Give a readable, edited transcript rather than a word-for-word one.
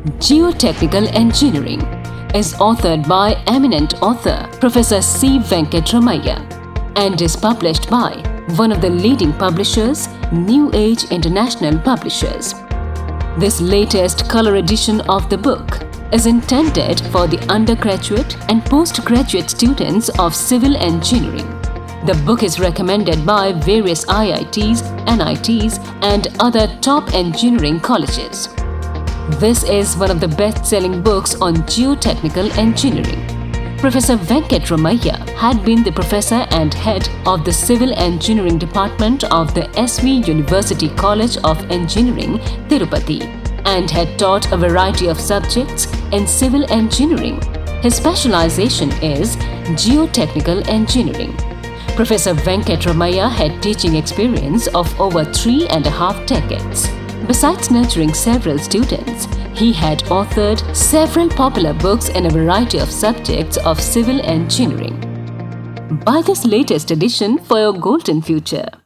Geotechnical Engineering is authored by eminent author Professor C. Venkatramaiah and is published by one of the leading publishers, New Age International Publishers. This latest color edition of the book is intended for the undergraduate and postgraduate students of civil engineering. The book is recommended by various IITs, NITs, and other top engineering colleges. This is one of the best-selling books on geotechnical engineering. Professor Venkatramaiah had been the professor and head of the Civil Engineering Department of the SV University College of Engineering, Tirupati, and had taught a variety of subjects in civil engineering. His specialization is geotechnical engineering. Professor Venkatramaiah had teaching experience of over 3.5 decades. Besides nurturing several students, he had authored several popular books in a variety of subjects of civil engineering. Buy this latest edition for your golden future.